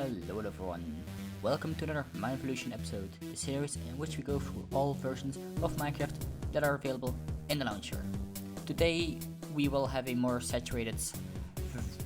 Hello everyone, welcome to another MineVolution episode, the series in which we go through all versions of Minecraft that are available in the launcher. Today we will have a more saturated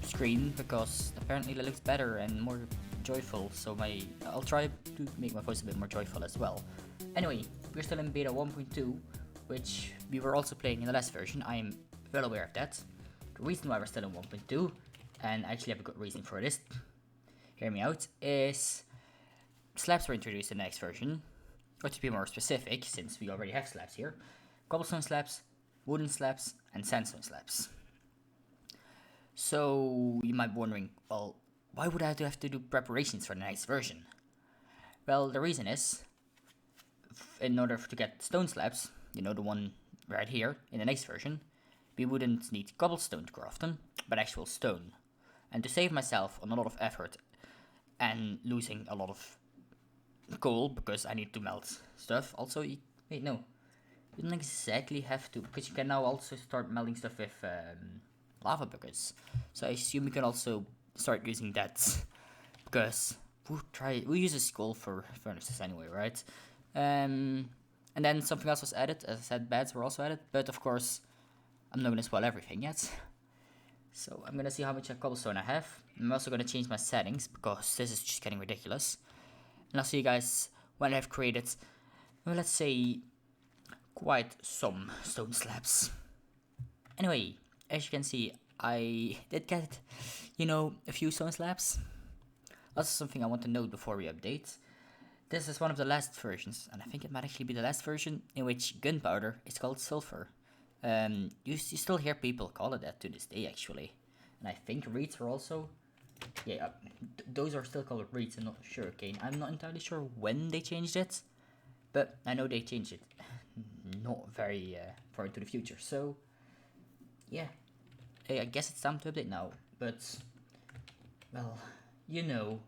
screen because apparently that looks better and more joyful, so I'll try to make my voice a bit more joyful as well. Anyway, we're still in beta 1.2, which we were also playing in the last version. I am well aware of that. The reason why we're still in 1.2, and I actually have a good reason for this, hear me out, is slabs were introduced in the next version, or to be more specific, since we already have slabs here, cobblestone slabs, wooden slabs, and sandstone slabs. So you might be wondering, well, why would I have to do preparations for the next version? Well, the reason is, in order to get stone slabs, you know, the one right here in the next version, we wouldn't need cobblestone to craft them, but actual stone. And to save myself on a lot of effort and losing a lot of coal, because I need to melt stuff. Also, wait, no, you don't exactly have to, because you can now also start melting stuff with lava buckets. So I assume you can also start using that, because we use a coal for furnaces anyway, right? And then something else was added. As I said, beds were also added, but of course I'm not gonna spoil everything yet. So I'm gonna see how much cobblestone I have. I'm also gonna change my settings because this is just getting ridiculous. And I'll see you guys when I've created, well, let's say, quite some stone slabs. Anyway, as you can see, I did get, a few stone slabs. Also something I want to note before we update. This is one of the last versions, and I think it might actually be the last version in which gunpowder is called silver. You still hear people call it that to this day, actually. And I think reeds are also, those are still called reeds and not sugarcane. I'm not entirely sure when they changed it, but I know they changed it not very far into the future. So yeah, I guess it's time to update now. But well, I'm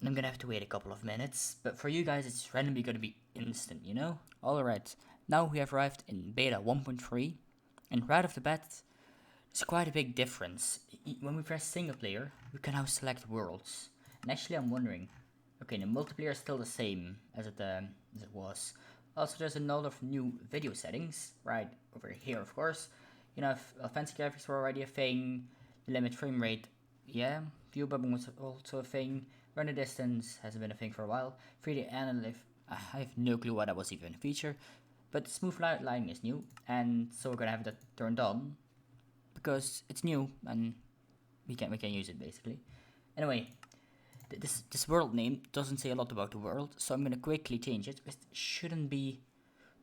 gonna have to wait a couple of minutes. But for you guys, it's randomly gonna be instant. Alright. Now we have arrived in beta 1.3, and right off the bat, there's quite a big difference. When we press single player, we can now select worlds. And actually I'm wondering, okay, the multiplayer is still the same as it was. Also, there's a lot of new video settings, right over here, of course. Fancy graphics were already a thing, the limit frame rate, yeah, view bubbling was also a thing, render distance hasn't been a thing for a while, 3D analysis, I have no clue why that was even a feature. But smooth lighting is new, and so we're gonna have that turned on because it's new and we can use it basically. Anyway, this world name doesn't say a lot about the world, so I'm gonna quickly change it. It shouldn't be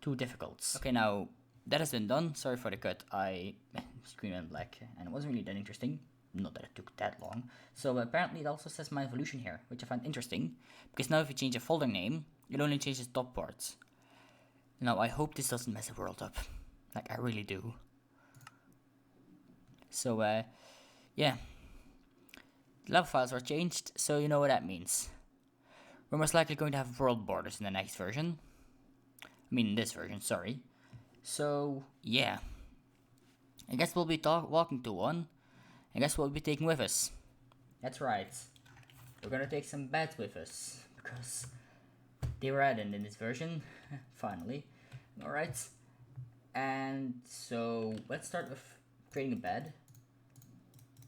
too difficult. Okay, now that has been done. Sorry for the cut. I screen went black and it wasn't really that interesting. Not that it took that long. So apparently it also says MineVolution here, which I find interesting because now if you change a folder name, it only changes top parts. Now, I hope this doesn't mess the world up. Like, I really do. So, yeah. The lava files are changed, so you know what that means. We're most likely going to have world borders in the next version. I mean, this version, sorry. So, yeah. I guess we'll be walking to one. I guess we'll be taking with us. That's right. We're gonna take some beds with us, because they were added in this version, finally. Alright, and so let's start with creating a bed.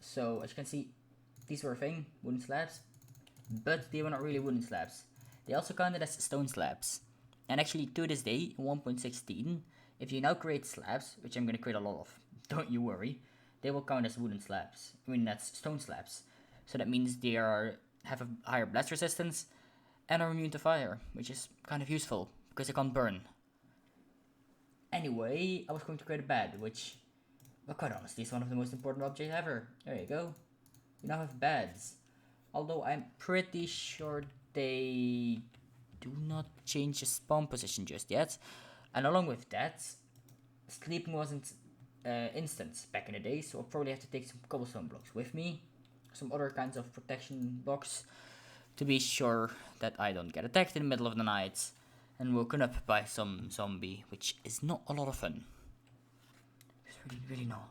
So as you can see, these were a thing, wooden slabs, but they were not really wooden slabs. They also counted as stone slabs. And actually to this day, in 1.16, if you now create slabs, which I'm going to create a lot of, don't you worry, they will count as wooden slabs. I mean, that's stone slabs. So that means they have a higher blast resistance and are immune to fire, which is kind of useful because they can't burn. Anyway, I was going to create a bed, which, well, quite honestly, is one of the most important objects ever. There you go. We now have beds. Although I'm pretty sure they do not change the spawn position just yet. And along with that, sleeping wasn't instant back in the day, so I'll probably have to take some cobblestone blocks with me. Some other kinds of protection blocks to be sure that I don't get attacked in the middle of the night and woken up by some zombie, which is not a lot of fun. It's really not.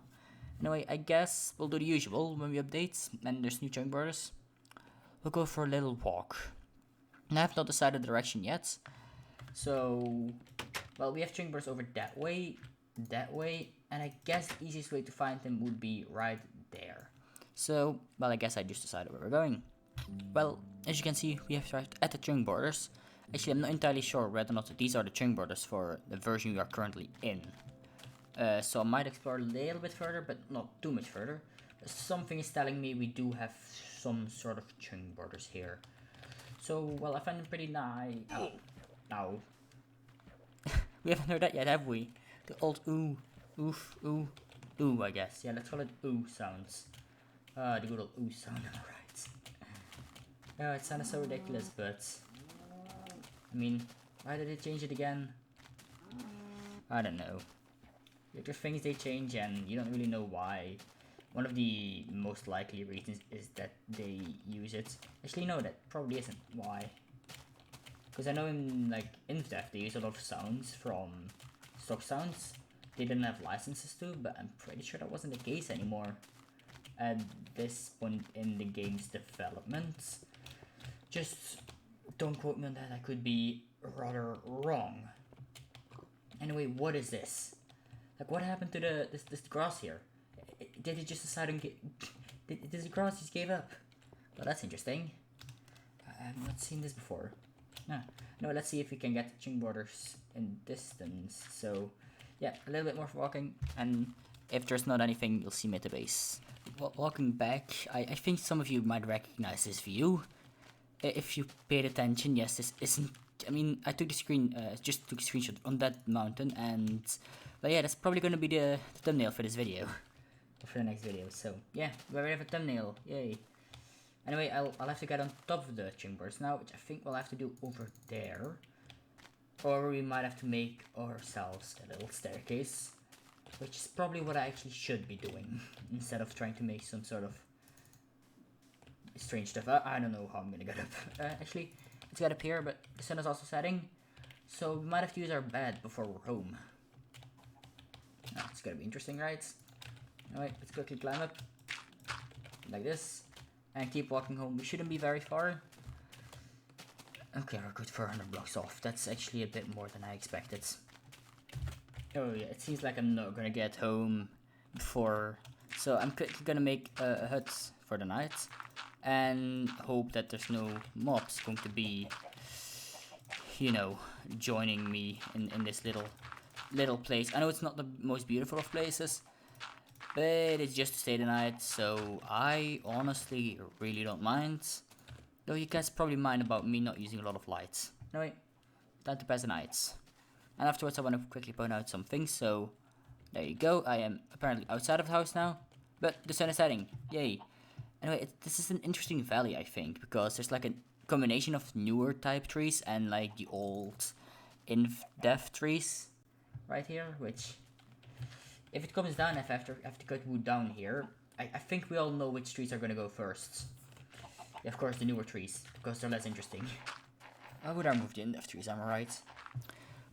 Anyway, I guess we'll do the usual when we update and there's new chunk borders. we'll go for a little walk. And I have not decided the direction yet. So, well, we have string borders over that way, and I guess the easiest way to find them would be right there. So, well, I guess I just decided where we're going. Well, as you can see, we have arrived at the string borders. Actually, I'm not entirely sure whether or not these are the string borders for the version we are currently in. So I might explore a little bit further, but not too much further. Something is telling me we do have some sort of string borders here. So, well, I find them pretty nice. Ow. Ow. We haven't heard that yet, have we? The old ooh, oof, ooh, ooh, I guess. Yeah, let's call it ooh sounds. The good old ooh sound, alright. Yeah, it sounded so ridiculous, but... I mean, why did they change it again? I don't know. There are things they change and you don't really know why. One of the most likely reasons is that they use it. Actually, no, that probably isn't. Why? Because I know in like InfDev they use a lot of sounds from stock sounds. They didn't have licenses to, but I'm pretty sure that wasn't the case anymore at this point in the game's development. Just don't quote me on that. I could be rather wrong. Anyway, what is this? Like, what happened to this grass here? Did it just decide to did the grass just gave up? Well, that's interesting. I've not seen this before. No, let's see if we can get the string borders in distance. So, yeah, a little bit more for walking, and if there's not anything, you'll see me at the base. Walking back, I think some of you might recognize this view. If you paid attention, yes, this isn't. I mean, I took the screen, just took a screenshot on that mountain, and but yeah, that's probably gonna be the thumbnail for this video, or for the next video. So yeah, we already have a thumbnail. Yay! Anyway, I'll have to get on top of the string borders now, which I think we'll have to do over there, or we might have to make ourselves a little staircase, which is probably what I actually should be doing instead of trying to make some sort of strange stuff. I don't know how I'm gonna get up. Actually, let's get up here, but the sun is also setting, so we might have to use our bed before we're home. Oh, it's gonna be interesting, right? Alright, let's quickly climb up like this and keep walking home. We shouldn't be very far. Okay, we're good 400 blocks off. That's actually a bit more than I expected. Oh yeah, it seems like I'm not gonna get home before, so I'm gonna make a hut for the night and hope that there's no mobs going to be, you know, joining me in this little place. I know it's not the most beautiful of places, but it's just to stay the night, so I honestly really don't mind. Though you guys probably mind about me not using a lot of lights. Anyway, time to pass the nights. And afterwards I want to quickly point out some things, so there you go. I am apparently outside of the house now, but the sun is setting. Yay. Anyway, this is an interesting valley, I think, because there's like a combination of newer type trees and like the old InfDev trees right here, which if it comes down, if I have to cut wood down here, I think we all know which trees are going to go first. Yeah, of course, the newer trees, because they're less interesting. Why would I move the InfDev trees, am I right?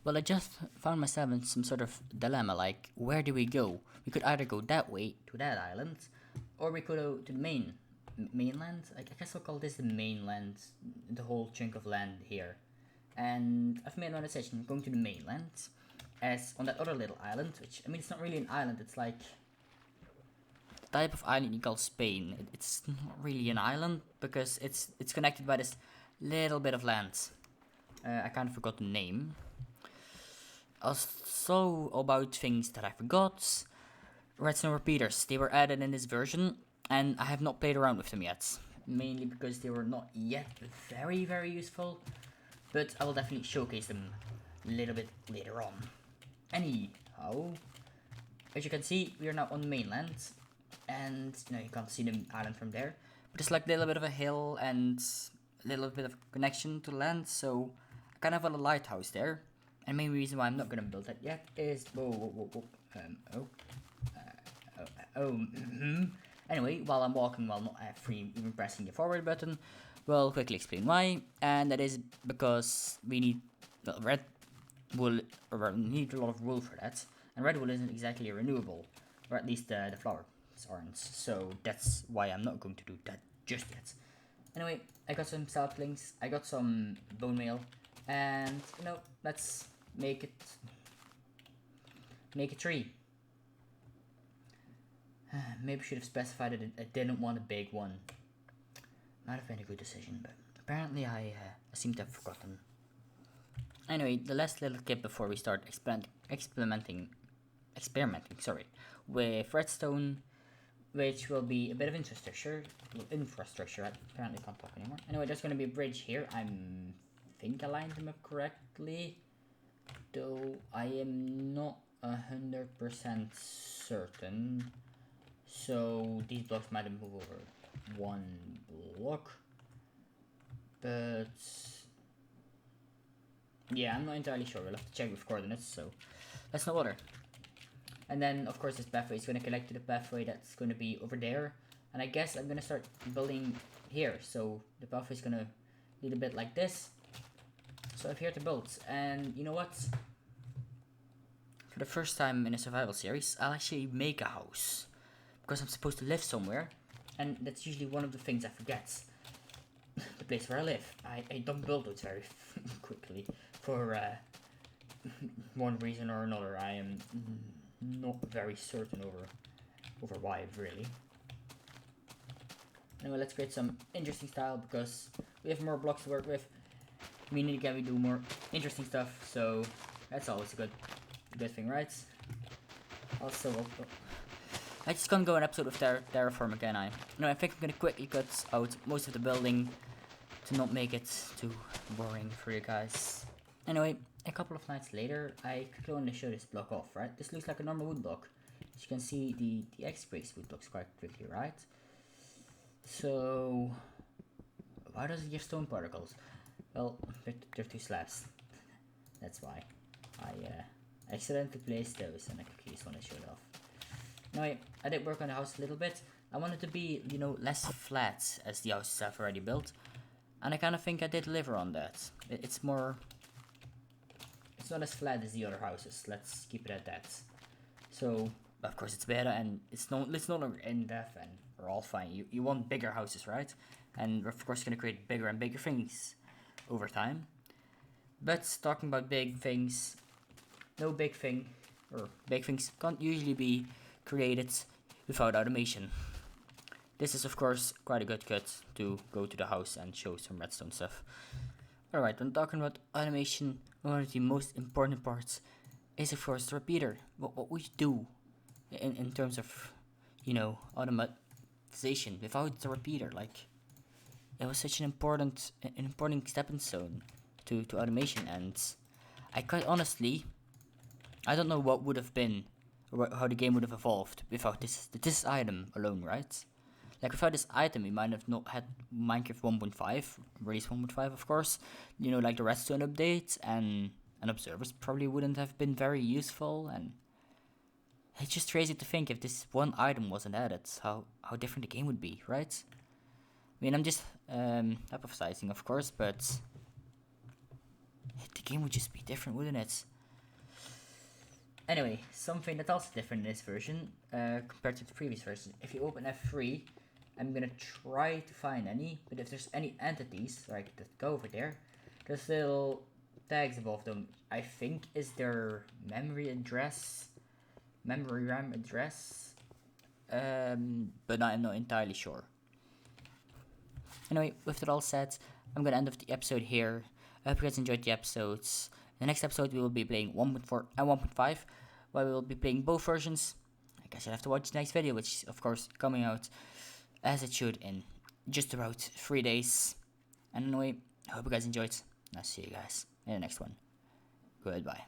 Well, I just found myself in some sort of dilemma, like, where do we go? We could either go that way, to that island, or we could go to the mainland. I guess I'll call this the mainland, the whole chunk of land here. And I've made my decision, I'm going to the mainland, as on that other little island, which, I mean, it's not really an island, it's like the type of island you call Spain. It's not really an island, because it's connected by this little bit of land. I kind of forgot the name. Also, about things that I forgot. Redstone repeaters, they were added in this version, and I have not played around with them yet. Mainly because they were not yet very, very useful, but I will definitely showcase them a little bit later on. Anyhow, as you can see, we are now on the mainland, and you know, you can't see the island from there, but it's like a little bit of a hill and a little bit of connection to land, so I kind of have a lighthouse there. And the main reason why I'm not gonna build that yet is Anyway, while I'm walking, while not even pressing the forward button, we'll quickly explain why. And that is because we need red wool, or we need a lot of wool for that. And red wool isn't exactly renewable, or at least the flowers aren't. So that's why I'm not going to do that just yet. Anyway, I got some saplings, I got some bone meal, and let's make a tree. Maybe should have specified that I didn't want a big one. Might have been a good decision, but apparently I seem to have forgotten. Anyway, the last little tip before we start experimenting, with redstone, which will be a bit of infrastructure. I apparently can't talk anymore. Anyway, there's going to be a bridge here. I think I lined them up correctly, though I am not 100% certain. So these blocks might move over one block, but yeah, I'm not entirely sure. We'll have to check with coordinates, so let's not bother. And then, of course, this pathway is going to connect to the pathway that's going to be over there. And I guess I'm going to start building here. So the pathway is going to lead a bit like this. So I'm here to build. And you know what? For the first time in a survival series, I'll actually make a house. Because I'm supposed to live somewhere. And that's usually one of the things I forget. The place where I live. I don't build those very quickly. For one reason or another. I am not very certain over why, really. Anyway, let's create some interesting style because we have more blocks to work with. Meaning again, we do more interesting stuff, so that's always a good thing, right? Also, I just can't go an episode of Terraform again. I think I'm gonna quickly cut out most of the building to not make it too boring for you guys. Anyway, a couple of nights later, I quickly want to show this block off, right? This looks like a normal wood block. As you can see, the X-Brace wood blocks quite quickly, right? So, why does it give stone particles? Well, they're two slabs. That's why. I accidentally placed those and I quickly just want to show it off. Anyway, I did work on the house a little bit. I wanted to be, less flat as the houses I've already built. And I kind of think I did deliver on that. It's not as flat as the other houses. Let's keep it at that. So, of course, it's better and it's no longer in depth and we're all fine. You want bigger houses, right? And we're of course going to create bigger and bigger things over time. But talking about big things, big things can't usually be created without automation. This is of course quite a good cut to go to the house and show some redstone stuff. Alright, when talking about automation, one of the most important parts is of course the repeater. What we do in terms of, automatization without the repeater, like it was such an important stepping stone to automation, and I quite honestly, I don't know what would have been, or how the game would have evolved without this item alone, right? Like without this item, we might have not had Minecraft 1.5, release 1.5 of course, like the redstone update, and observers probably wouldn't have been very useful, and it's just crazy to think if this one item wasn't added, how different the game would be, right? I mean, I'm just hypothesizing, of course, but the game would just be different, wouldn't it? Anyway, something that's also different in this version compared to the previous version. If you open F3, I'm gonna try to find any, but if there's any entities, like that go over there, there's little tags above them. I think is their memory RAM address, but I'm not entirely sure. Anyway, with that all said, I'm gonna end off the episode here. I hope you guys enjoyed the episodes. In the next episode, we will be playing 1.4 and 1.5, while we will be playing both versions. I guess you'll have to watch the next video, which is, of course, coming out as it should in just about 3 days. And anyway, I hope you guys enjoyed. I'll see you guys in the next one. Goodbye.